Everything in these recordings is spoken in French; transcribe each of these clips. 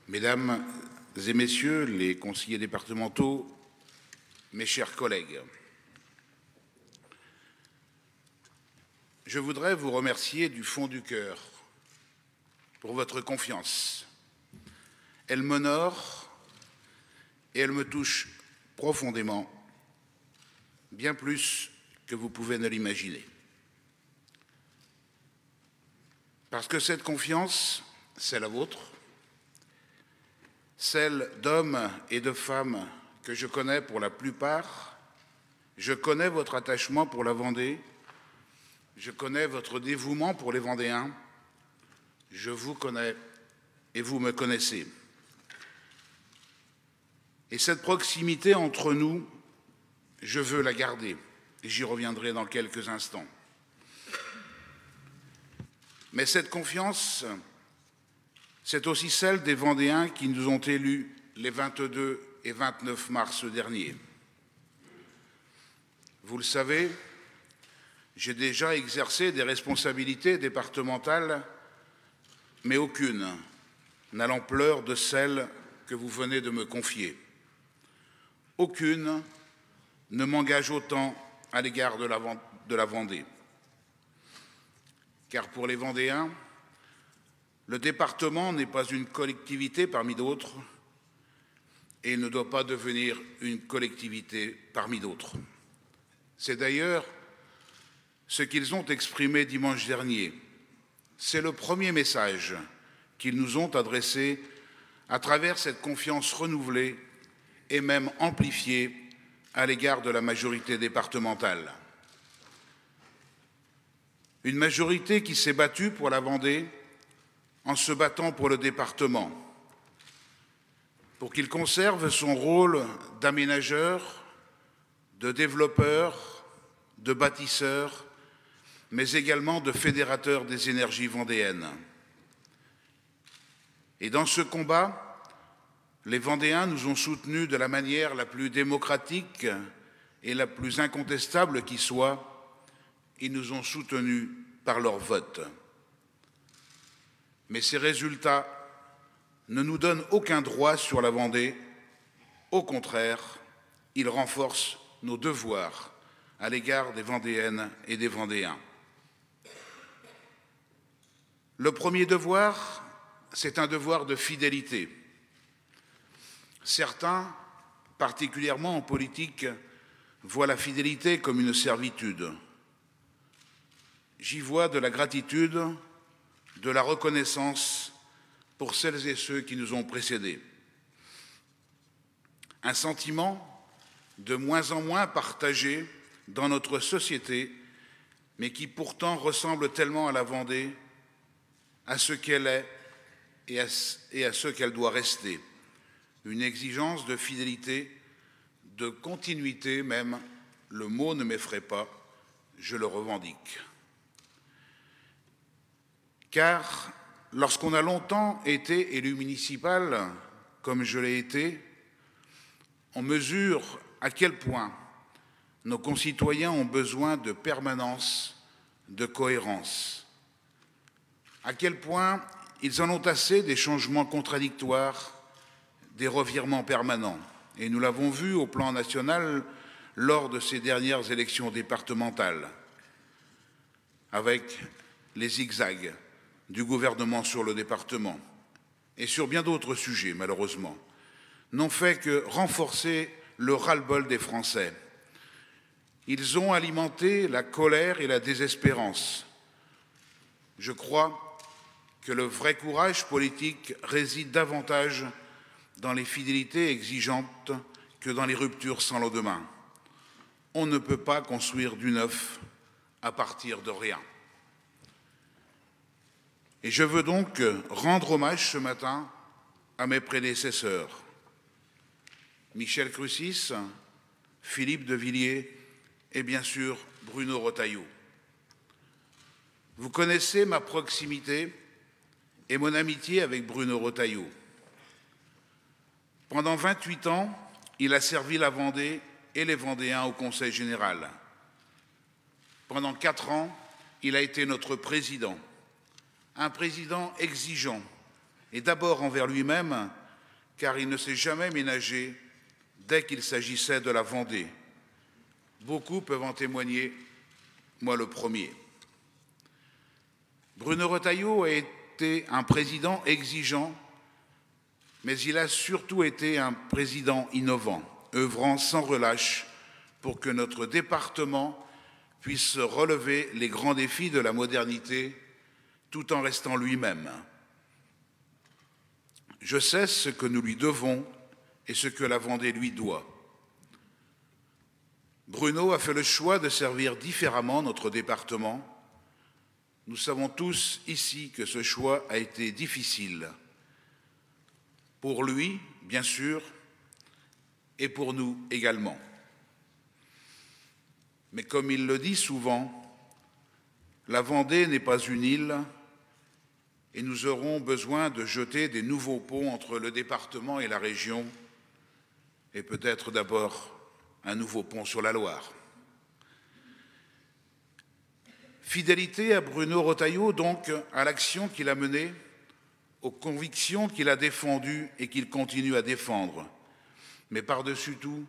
Mesdames et Messieurs les conseillers départementaux, mes chers collègues, je voudrais vous remercier du fond du cœur pour votre confiance. Elle m'honore et elle me touche profondément, bien plus que vous pouvez ne l'imaginer. Parce que cette confiance, c'est la vôtre, celle d'hommes et de femmes que je connais pour la plupart. Je connais votre attachement pour la Vendée, je connais votre dévouement pour les Vendéens, je vous connais et vous me connaissez. Et cette proximité entre nous, je veux la garder, et j'y reviendrai dans quelques instants. Mais cette confiance, c'est aussi celle des Vendéens qui nous ont élus les 22 et 29 mars derniers. Vous le savez, j'ai déjà exercé des responsabilités départementales, mais aucune n'a l'ampleur de celle que vous venez de me confier. Aucune ne m'engage autant à l'égard de la Vendée. Car pour les Vendéens, le département n'est pas une collectivité parmi d'autres et il ne doit pas devenir une collectivité parmi d'autres. C'est d'ailleurs ce qu'ils ont exprimé dimanche dernier. C'est le premier message qu'ils nous ont adressé à travers cette confiance renouvelée et même amplifiée à l'égard de la majorité départementale. Une majorité qui s'est battue pour la Vendée en se battant pour le département, pour qu'il conserve son rôle d'aménageur, de développeur, de bâtisseur, mais également de fédérateur des énergies vendéennes. Et dans ce combat, les Vendéens nous ont soutenus de la manière la plus démocratique et la plus incontestable qui soit. Ils nous ont soutenus par leur vote. Mais ces résultats ne nous donnent aucun droit sur la Vendée. Au contraire, ils renforcent nos devoirs à l'égard des Vendéennes et des Vendéens. Le premier devoir, c'est un devoir de fidélité. Certains, particulièrement en politique, voient la fidélité comme une servitude. J'y vois de la gratitude, de la reconnaissance pour celles et ceux qui nous ont précédés. Un sentiment de moins en moins partagé dans notre société, mais qui pourtant ressemble tellement à la Vendée, à ce qu'elle est et à ce qu'elle doit rester. Une exigence de fidélité, de continuité même, le mot ne m'effraie pas, je le revendique. Car lorsqu'on a longtemps été élu municipal, comme je l'ai été, on mesure à quel point nos concitoyens ont besoin de permanence, de cohérence, à quel point ils en ont assez des changements contradictoires, des revirements permanents. Et nous l'avons vu au plan national lors de ces dernières élections départementales, avec les zigzags du gouvernement sur le département et sur bien d'autres sujets, malheureusement, n'ont fait que renforcer le ras-le-bol des Français. Ils ont alimenté la colère et la désespérance. Je crois que le vrai courage politique réside davantage dans les fidélités exigeantes que dans les ruptures sans lendemain. On ne peut pas construire du neuf à partir de rien. Et je veux donc rendre hommage ce matin à mes prédécesseurs, Michel Crucis, Philippe de Villiers et bien sûr Bruno Retailleau. Vous connaissez ma proximité et mon amitié avec Bruno Retailleau. Pendant 28 ans, il a servi la Vendée et les Vendéens au Conseil général. Pendant 4 ans, il a été notre président. Un président exigeant et d'abord envers lui-même, car il ne s'est jamais ménagé dès qu'il s'agissait de la Vendée. Beaucoup peuvent en témoigner, moi le premier. Bruno Retailleau a été un président exigeant, mais il a surtout été un président innovant, œuvrant sans relâche pour que notre département puisse relever les grands défis de la modernité tout en restant lui-même. Je sais ce que nous lui devons et ce que la Vendée lui doit. Bruno a fait le choix de servir différemment notre département. Nous savons tous ici que ce choix a été difficile. Pour lui, bien sûr, et pour nous également. Mais comme il le dit souvent, la Vendée n'est pas une île et nous aurons besoin de jeter des nouveaux ponts entre le département et la région et peut-être d'abord un nouveau pont sur la Loire. Fidélité à Bruno Retailleau, donc, à l'action qu'il a menée, aux convictions qu'il a défendues et qu'il continue à défendre. Mais par-dessus tout,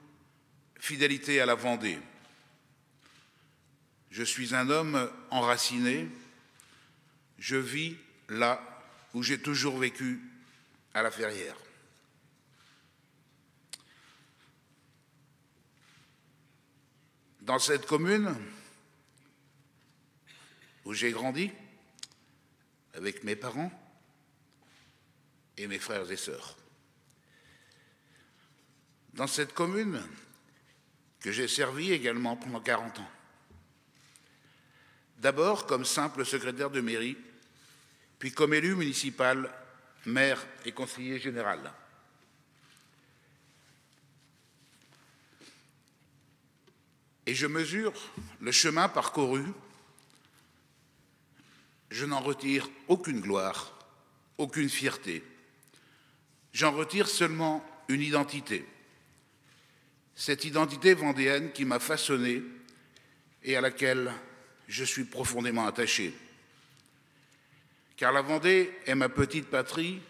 fidélité à la Vendée. Je suis un homme enraciné, je vis là où j'ai toujours vécu, à La Ferrière. Dans cette commune où j'ai grandi, avec mes parents et mes frères et sœurs. Dans cette commune que j'ai servie également pendant 40 ans. D'abord comme simple secrétaire de mairie, puis comme élu municipal, maire et conseiller général. Et je mesure le chemin parcouru. Je n'en retire aucune gloire, aucune fierté. J'en retire seulement une identité. Cette identité vendéenne qui m'a façonné et à laquelle je suis profondément attaché. Car la Vendée est ma petite patrie,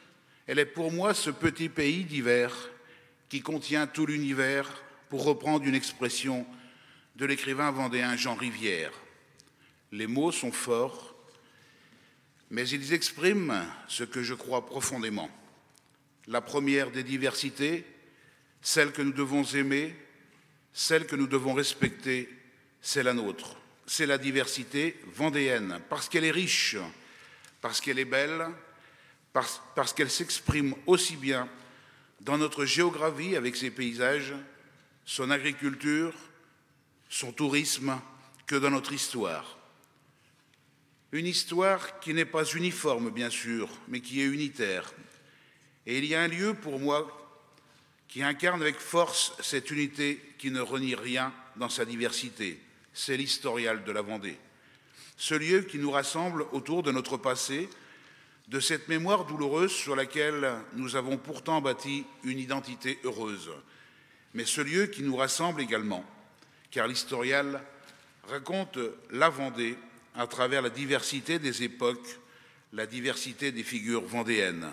elle est pour moi ce petit pays d'hiver qui contient tout l'univers, pour reprendre une expression de l'écrivain vendéen Jean Rivière. Les mots sont forts, mais ils expriment ce que je crois profondément. La première des diversités, celle que nous devons aimer, celle que nous devons respecter, c'est la nôtre. C'est la diversité vendéenne, parce qu'elle est riche, parce qu'elle est belle, parce qu'elle s'exprime aussi bien dans notre géographie avec ses paysages, son agriculture, son tourisme, que dans notre histoire. Une histoire qui n'est pas uniforme, bien sûr, mais qui est unitaire. Et il y a un lieu pour moi qui incarne avec force cette unité qui ne renie rien dans sa diversité. C'est l'Historial de la Vendée. Ce lieu qui nous rassemble autour de notre passé, de cette mémoire douloureuse sur laquelle nous avons pourtant bâti une identité heureuse. Mais ce lieu qui nous rassemble également, car l'Historial raconte la Vendée à travers la diversité des époques, la diversité des figures vendéennes.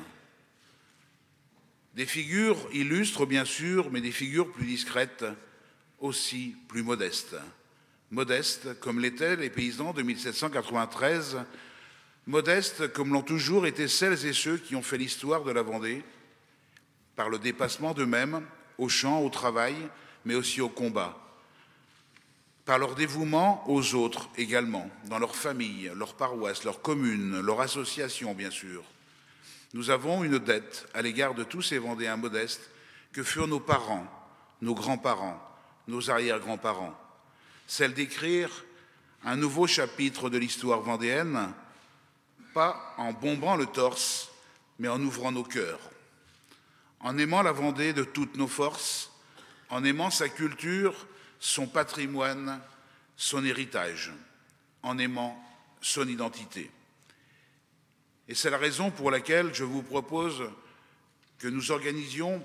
Des figures illustres, bien sûr, mais des figures plus discrètes, aussi plus modestes. Modestes comme l'étaient les paysans de 1793, modestes comme l'ont toujours été celles et ceux qui ont fait l'histoire de la Vendée, par le dépassement d'eux-mêmes, au champ, au travail, mais aussi au combat. Par leur dévouement aux autres également, dans leur famille, leur paroisse, leur commune, leur association, bien sûr. Nous avons une dette à l'égard de tous ces Vendéens modestes que furent nos parents, nos grands-parents, nos arrière-grands-parents. Celle d'écrire un nouveau chapitre de l'histoire vendéenne, pas en bombant le torse, mais en ouvrant nos cœurs. En aimant la Vendée de toutes nos forces, en aimant sa culture, son patrimoine, son héritage, en aimant son identité. Et c'est la raison pour laquelle je vous propose que nous organisions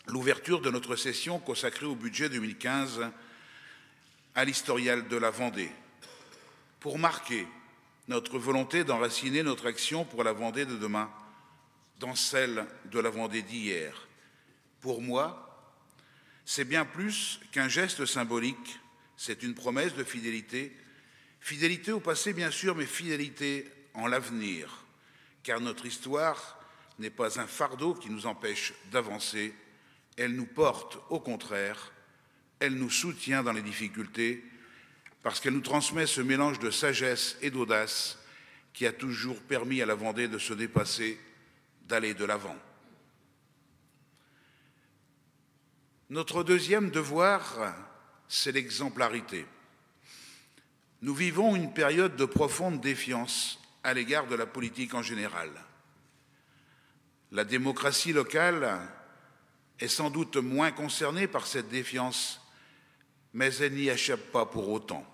l'ouverture de notre session consacrée au budget 2015 à l'Historial de la Vendée, pour marquer notre volonté d'enraciner notre action pour la Vendée de demain dans celle de la Vendée d'hier. Pour moi, c'est bien plus qu'un geste symbolique, c'est une promesse de fidélité. Fidélité au passé, bien sûr, mais fidélité en l'avenir, car notre histoire n'est pas un fardeau qui nous empêche d'avancer, elle nous porte au contraire, elle nous soutient dans les difficultés, parce qu'elle nous transmet ce mélange de sagesse et d'audace qui a toujours permis à la Vendée de se dépasser, d'aller de l'avant. Notre deuxième devoir, c'est l'exemplarité. Nous vivons une période de profonde défiance à l'égard de la politique en général. La démocratie locale est sans doute moins concernée par cette défiance, mais elle n'y échappe pas pour autant.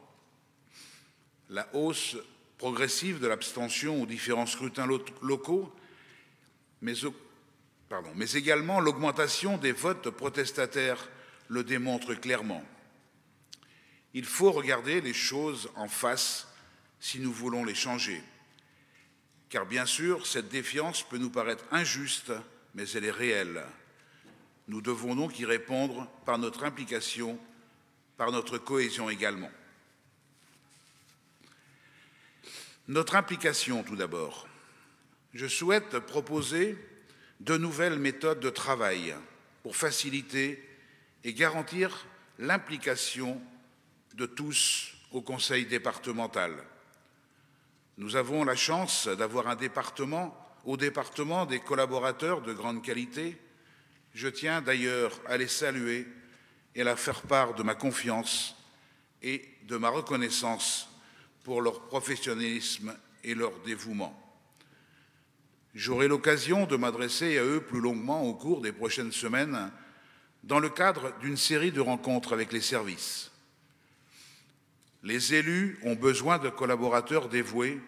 La hausse progressive de l'abstention aux différents scrutins locaux, mais également l'augmentation des votes protestataires le démontrent clairement. Il faut regarder les choses en face si nous voulons les changer. Car bien sûr, cette défiance peut nous paraître injuste, mais elle est réelle. Nous devons donc y répondre par notre implication, par notre cohésion également. Notre implication, tout d'abord. Je souhaite proposer de nouvelles méthodes de travail pour faciliter et garantir l'implication de tous au Conseil départemental. Nous avons la chance d'avoir au département des collaborateurs de grande qualité. Je tiens d'ailleurs à les saluer et à leur faire part de ma confiance et de ma reconnaissance pour leur professionnalisme et leur dévouement. J'aurai l'occasion de m'adresser à eux plus longuement au cours des prochaines semaines dans le cadre d'une série de rencontres avec les services. Les élus ont besoin de collaborateurs dévoués,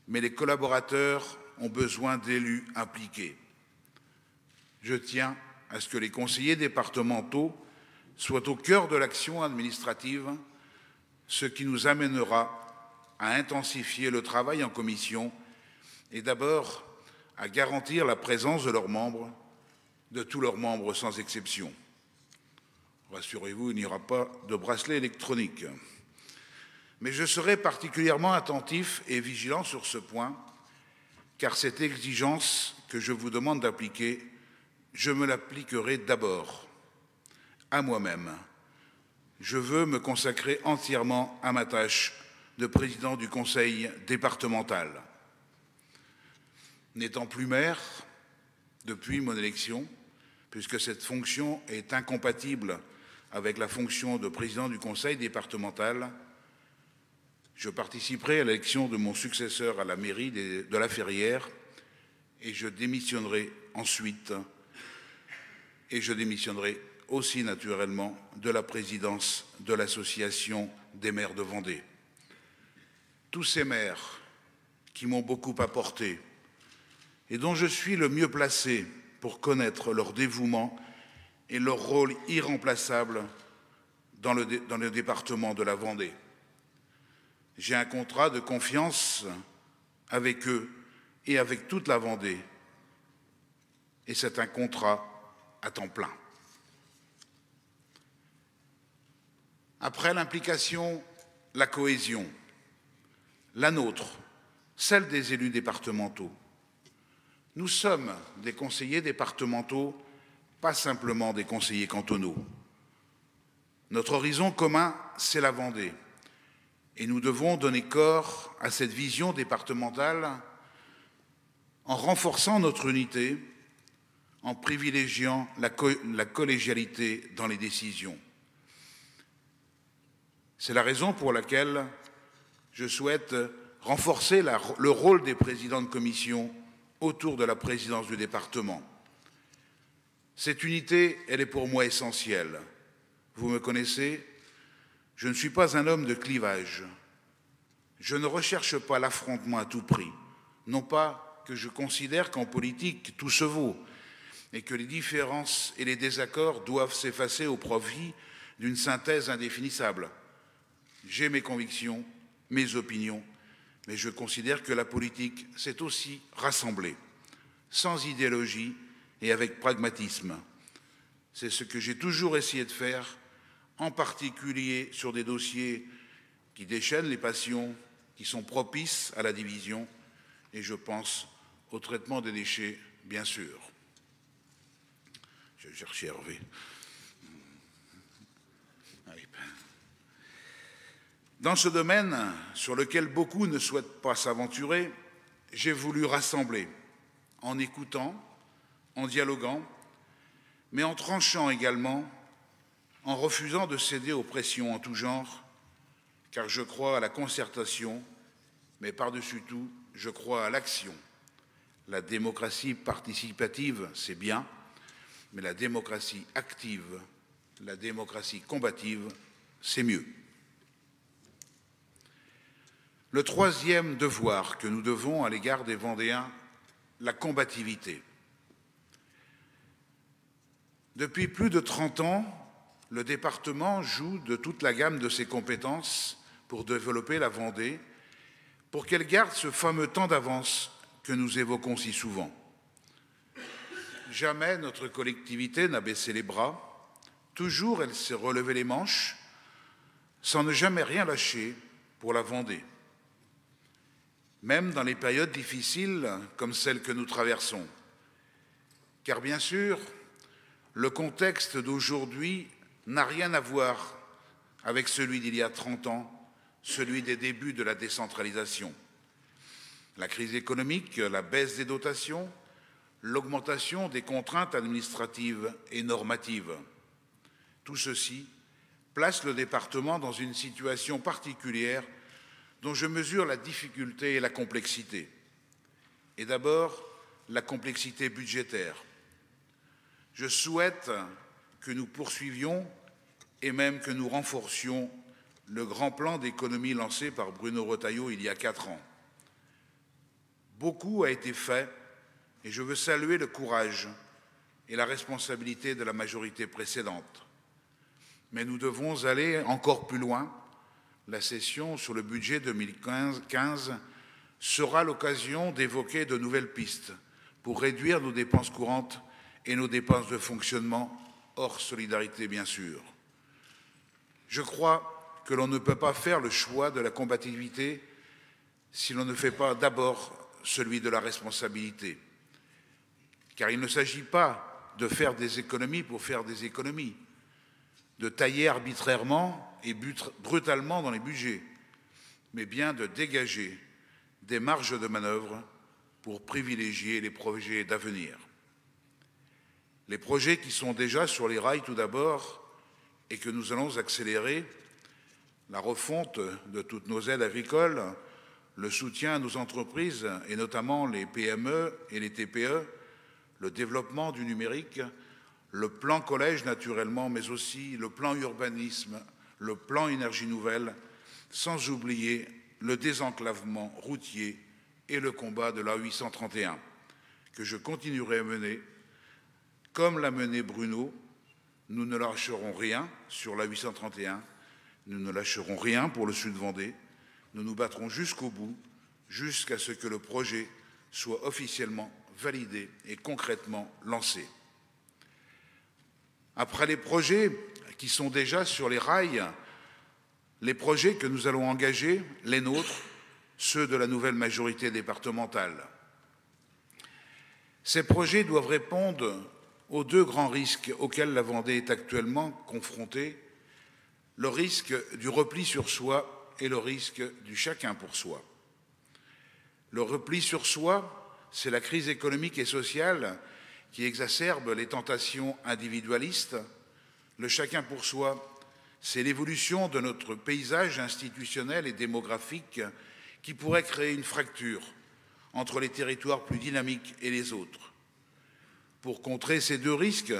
mais les collaborateurs ont besoin d'élus impliqués. Je tiens à ce que les conseillers départementaux soient au cœur de l'action administrative, ce qui nous amènera à intensifier le travail en commission et d'abord à garantir la présence de leurs membres, de tous leurs membres sans exception. Rassurez-vous, il n'y aura pas de bracelet électronique. Mais je serai particulièrement attentif et vigilant sur ce point, car cette exigence que je vous demande d'appliquer, je me l'appliquerai d'abord à moi-même. Je veux me consacrer entièrement à ma tâche de président du conseil départemental. N'étant plus maire depuis mon élection, puisque cette fonction est incompatible avec la fonction de président du conseil départemental, je participerai à l'élection de mon successeur à la mairie de La Ferrière et je démissionnerai ensuite et je démissionnerai aussi naturellement de la présidence de l'Association des maires de Vendée. Tous ces maires qui m'ont beaucoup apporté et dont je suis le mieux placé pour connaître leur dévouement et leur rôle irremplaçable dans le département de la Vendée. J'ai un contrat de confiance avec eux et avec toute la Vendée. Et c'est un contrat à temps plein. Après l'implication, la cohésion, la nôtre, celle des élus départementaux. Nous sommes des conseillers départementaux, pas simplement des conseillers cantonaux. Notre horizon commun, c'est la Vendée. Et nous devons donner corps à cette vision départementale en renforçant notre unité, en privilégiant la collégialité dans les décisions. C'est la raison pour laquelle je souhaite renforcer le rôle des présidents de commission autour de la présidence du département. Cette unité, elle est pour moi essentielle. Vous me connaissez, je ne suis pas un homme de clivage. Je ne recherche pas l'affrontement à tout prix. Non pas que je considère qu'en politique, tout se vaut et que les différences et les désaccords doivent s'effacer au profit d'une synthèse indéfinissable. J'ai mes convictions, mes opinions, mais je considère que la politique, c'est aussi rassembler. sans idéologie et avec pragmatisme. C'est ce que j'ai toujours essayé de faire, en particulier sur des dossiers qui déchaînent les passions, qui sont propices à la division, et je pense au traitement des déchets, bien sûr. Je cherchais Hervé. Dans ce domaine sur lequel beaucoup ne souhaitent pas s'aventurer, j'ai voulu rassembler, en écoutant, en dialoguant, mais en tranchant également, en refusant de céder aux pressions en tout genre, car je crois à la concertation, mais par-dessus tout, je crois à l'action. La démocratie participative, c'est bien, mais la démocratie active, la démocratie combative, c'est mieux. Le troisième devoir que nous devons à l'égard des Vendéens, la combativité. Depuis plus de 30 ans, le département joue de toute la gamme de ses compétences pour développer la Vendée, pour qu'elle garde ce fameux temps d'avance que nous évoquons si souvent. Jamais notre collectivité n'a baissé les bras, toujours elle s'est relevé les manches, sans ne jamais rien lâcher pour la Vendée. Même dans les périodes difficiles comme celles que nous traversons. Car bien sûr, le contexte d'aujourd'hui n'a rien à voir avec celui d'il y a 30 ans, celui des débuts de la décentralisation. La crise économique, la baisse des dotations, l'augmentation des contraintes administratives et normatives. Tout ceci place le département dans une situation particulière dont je mesure la difficulté et la complexité. Et d'abord, la complexité budgétaire. Je souhaite que nous poursuivions et même que nous renforcions le grand plan d'économie lancé par Bruno Retailleau il y a 4 ans. Beaucoup a été fait et je veux saluer le courage et la responsabilité de la majorité précédente. Mais nous devons aller encore plus loin. La session sur le budget 2015 sera l'occasion d'évoquer de nouvelles pistes pour réduire nos dépenses courantes et nos dépenses de fonctionnement, hors solidarité bien sûr. Je crois que l'on ne peut pas faire le choix de la combativité si l'on ne fait pas d'abord celui de la responsabilité. Car il ne s'agit pas de faire des économies pour faire des économies, de tailler arbitrairement et brutalement dans les budgets, mais bien de dégager des marges de manœuvre pour privilégier les projets d'avenir. Les projets qui sont déjà sur les rails tout d'abord et que nous allons accélérer, la refonte de toutes nos aides agricoles, le soutien à nos entreprises et notamment les PME et les TPE, le développement du numérique, le plan collège naturellement, mais aussi le plan urbanisme, le plan énergie nouvelle, sans oublier le désenclavement routier et le combat de l'A831, que je continuerai à mener. Comme l'a mené Bruno, nous ne lâcherons rien sur l'A831, nous ne lâcherons rien pour le Sud Vendée, nous nous battrons jusqu'au bout, jusqu'à ce que le projet soit officiellement validé et concrètement lancé. Après les projets qui sont déjà sur les rails, les projets que nous allons engager, les nôtres, ceux de la nouvelle majorité départementale. Ces projets doivent répondre aux 2 grands risques auxquels la Vendée est actuellement confrontée, le risque du repli sur soi et le risque du chacun pour soi. Le repli sur soi, c'est la crise économique et sociale qui exacerbe les tentations individualistes. Le chacun pour soi, c'est l'évolution de notre paysage institutionnel et démographique qui pourrait créer une fracture entre les territoires plus dynamiques et les autres. Pour contrer ces 2 risques,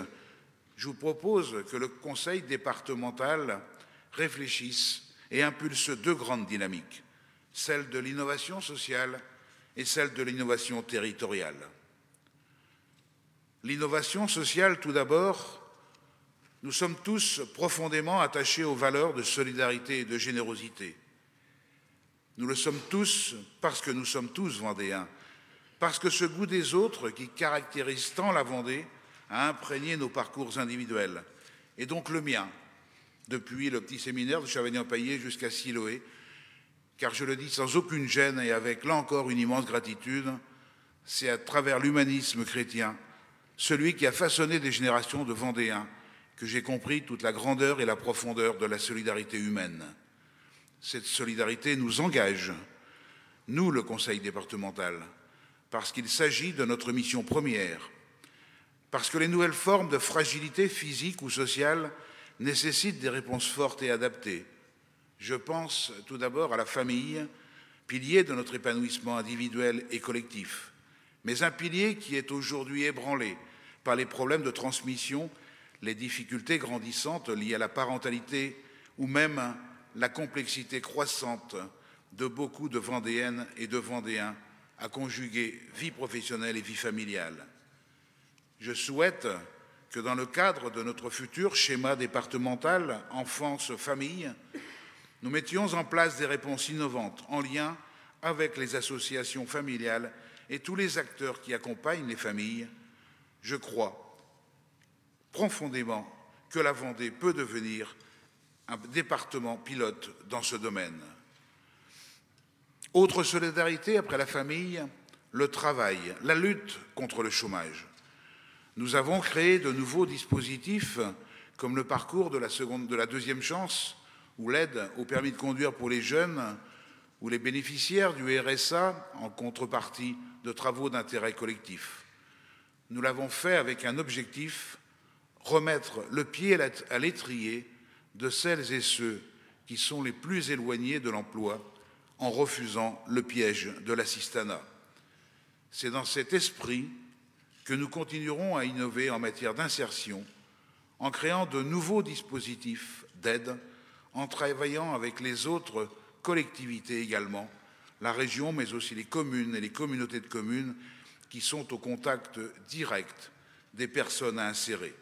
je vous propose que le Conseil départemental réfléchisse et impulse 2 grandes dynamiques, celle de l'innovation sociale et celle de l'innovation territoriale. L'innovation sociale, tout d'abord, nous sommes tous profondément attachés aux valeurs de solidarité et de générosité. Nous le sommes tous parce que nous sommes tous Vendéens, parce que ce goût des autres qui caractérise tant la Vendée a imprégné nos parcours individuels, et donc le mien, depuis le petit séminaire de Chavagny-en-Paillé jusqu'à Siloé, car je le dis sans aucune gêne et avec là encore une immense gratitude, c'est à travers l'humanisme chrétien, celui qui a façonné des générations de Vendéens, que j'ai compris toute la grandeur et la profondeur de la solidarité humaine. Cette solidarité nous engage, nous le Conseil départemental, parce qu'il s'agit de notre mission première, parce que les nouvelles formes de fragilité physique ou sociale nécessitent des réponses fortes et adaptées. Je pense tout d'abord à la famille, pilier de notre épanouissement individuel et collectif, mais un pilier qui est aujourd'hui ébranlé par les problèmes de transmission, les difficultés grandissantes liées à la parentalité ou même la complexité croissante de beaucoup de Vendéennes et de Vendéens à conjuguer vie professionnelle et vie familiale. Je souhaite que dans le cadre de notre futur schéma départemental enfance-famille, nous mettions en place des réponses innovantes en lien avec les associations familiales et tous les acteurs qui accompagnent les familles. Je crois profondément que la Vendée peut devenir un département pilote dans ce domaine. Autre solidarité après la famille, le travail, la lutte contre le chômage. Nous avons créé de nouveaux dispositifs comme le parcours de la deuxième chance ou l'aide au permis de conduire pour les jeunes ou les bénéficiaires du RSA en contrepartie de travaux d'intérêt collectif. Nous l'avons fait avec un objectif, remettre le pied à l'étrier de celles et ceux qui sont les plus éloignés de l'emploi en refusant le piège de l'assistanat. C'est dans cet esprit que nous continuerons à innover en matière d'insertion, en créant de nouveaux dispositifs d'aide, en travaillant avec les autres collectivités également, la région, mais aussi les communes et les communautés de communes qui sont au contact direct des personnes à insérer.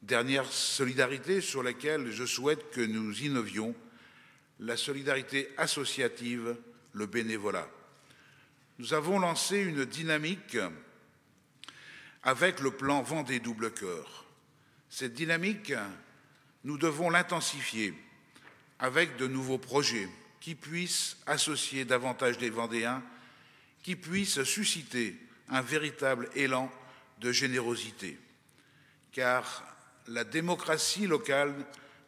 Dernière solidarité sur laquelle je souhaite que nous innovions, la solidarité associative, le bénévolat. Nous avons lancé une dynamique avec le plan Vendée Double Cœur. Cette dynamique, nous devons l'intensifier avec de nouveaux projets qui puissent associer davantage les Vendéens, qui puissent susciter un véritable élan de générosité. Car la démocratie locale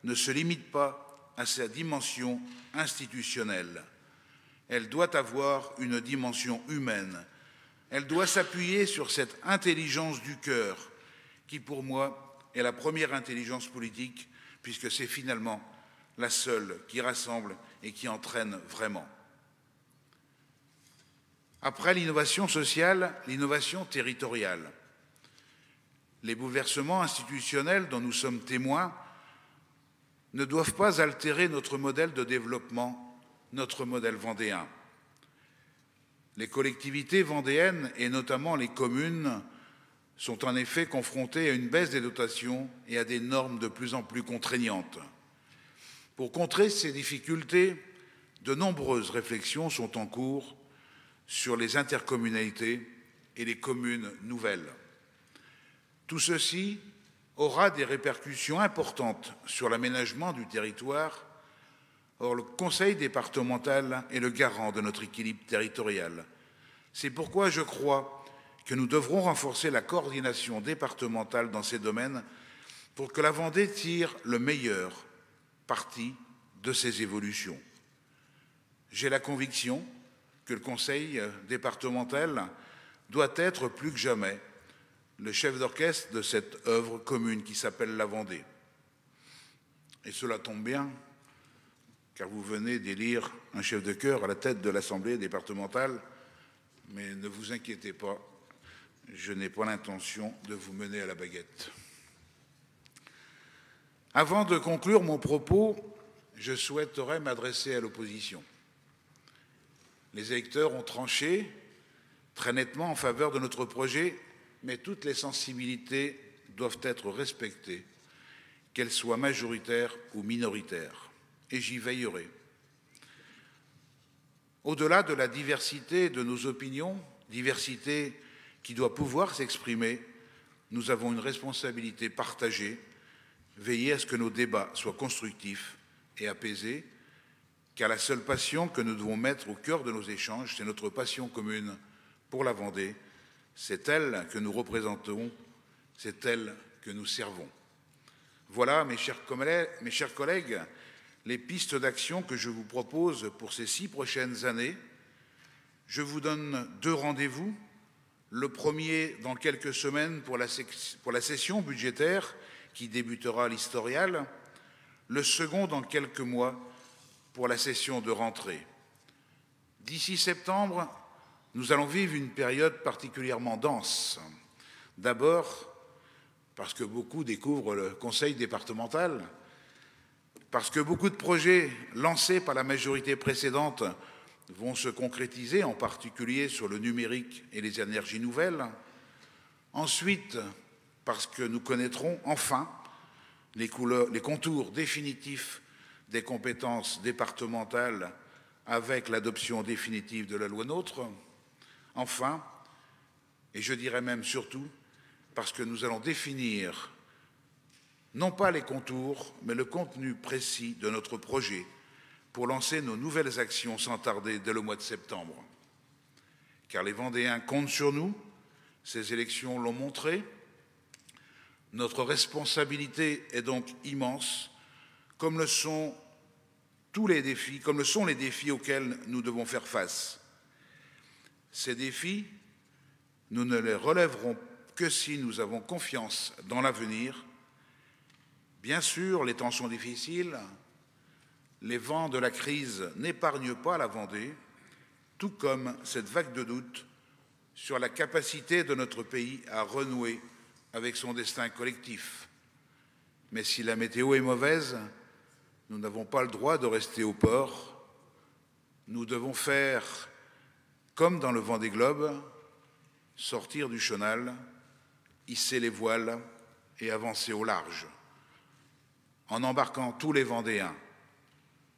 ne se limite pas à sa dimension institutionnelle. Elle doit avoir une dimension humaine. Elle doit s'appuyer sur cette intelligence du cœur qui, pour moi, est la première intelligence politique, puisque c'est finalement la seule qui rassemble et qui entraîne vraiment. Après l'innovation sociale, l'innovation territoriale. Les bouleversements institutionnels dont nous sommes témoins ne doivent pas altérer notre modèle de développement, notre modèle vendéen. Les collectivités vendéennes, et notamment les communes, sont en effet confrontées à une baisse des dotations et à des normes de plus en plus contraignantes. Pour contrer ces difficultés, de nombreuses réflexions sont en cours sur les intercommunalités et les communes nouvelles. Tout ceci aura des répercussions importantes sur l'aménagement du territoire. Or, le Conseil départemental est le garant de notre équilibre territorial. C'est pourquoi je crois que nous devrons renforcer la coordination départementale dans ces domaines pour que la Vendée tire le meilleur parti de ces évolutions. J'ai la conviction que le Conseil départemental doit être plus que jamais le chef d'orchestre de cette œuvre commune qui s'appelle la Vendée. Et cela tombe bien, car vous venez d'élire un chef de chœur à la tête de l'Assemblée départementale, mais ne vous inquiétez pas, je n'ai pas l'intention de vous mener à la baguette. Avant de conclure mon propos, je souhaiterais m'adresser à l'opposition. Les électeurs ont tranché très nettement en faveur de notre projet, mais toutes les sensibilités doivent être respectées, qu'elles soient majoritaires ou minoritaires, et j'y veillerai. Au-delà de la diversité de nos opinions, diversité qui doit pouvoir s'exprimer, nous avons une responsabilité partagée, veiller à ce que nos débats soient constructifs et apaisés, car la seule passion que nous devons mettre au cœur de nos échanges, c'est notre passion commune pour la Vendée, c'est elle que nous représentons, c'est elle que nous servons. Voilà, mes chers collègues, les pistes d'action que je vous propose pour ces 6 prochaines années. Je vous donne 2 rendez-vous. Le premier dans quelques semaines pour la session budgétaire qui débutera à l'Historial. Le second dans quelques mois pour la session de rentrée. D'ici septembre, nous allons vivre une période particulièrement dense. D'abord, parce que beaucoup découvrent le conseil départemental, parce que beaucoup de projets lancés par la majorité précédente vont se concrétiser, en particulier sur le numérique et les énergies nouvelles. Ensuite, parce que nous connaîtrons enfin les contours définitifs des compétences départementales avec l'adoption définitive de la loi NOTRe. Enfin, et je dirais même surtout, parce que nous allons définir non pas les contours, mais le contenu précis de notre projet pour lancer nos nouvelles actions sans tarder dès le mois de septembre. Car les Vendéens comptent sur nous, ces élections l'ont montré. Notre responsabilité est donc immense, comme le sont les défis auxquels nous devons faire face. Ces défis, nous ne les relèverons que si nous avons confiance dans l'avenir. Bien sûr, les temps sont difficiles, les vents de la crise n'épargnent pas la Vendée, tout comme cette vague de doute sur la capacité de notre pays à renouer avec son destin collectif. Mais si la météo est mauvaise, nous n'avons pas le droit de rester au port. Nous devons faire comme dans le Vendée Globe, sortir du chenal, hisser les voiles et avancer au large, en embarquant tous les Vendéens,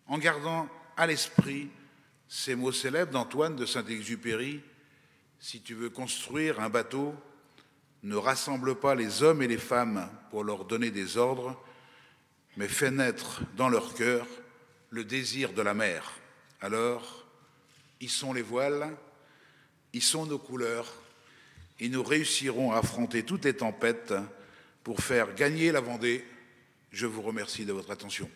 en gardant à l'esprit ces mots célèbres d'Antoine de Saint-Exupéry: si tu veux construire un bateau, ne rassemble pas les hommes et les femmes pour leur donner des ordres, mais fais naître dans leur cœur le désir de la mer. Alors, hissons les voiles, hissons nos couleurs, et nous réussirons à affronter toutes les tempêtes pour faire gagner la Vendée. Je vous remercie de votre attention.